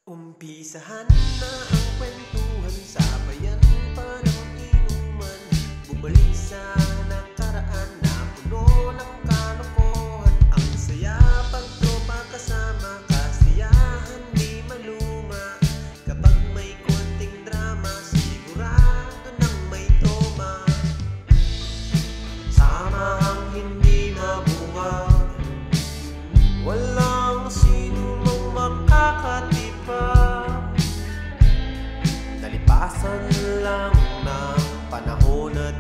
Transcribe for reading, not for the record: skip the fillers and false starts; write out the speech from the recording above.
Umpisahan na ang kwentuhan sa bayan pa ng inuman. Bumalik sa nakaraan na puno ng kalokohan. Ang saya pagtropa kasama, kasiyahan di maluma. Kapag may konting drama, sigurado nang may toma. Samahang hindi mabunga, walang sino mang makakatipa. Nalipasan lang ng panahon at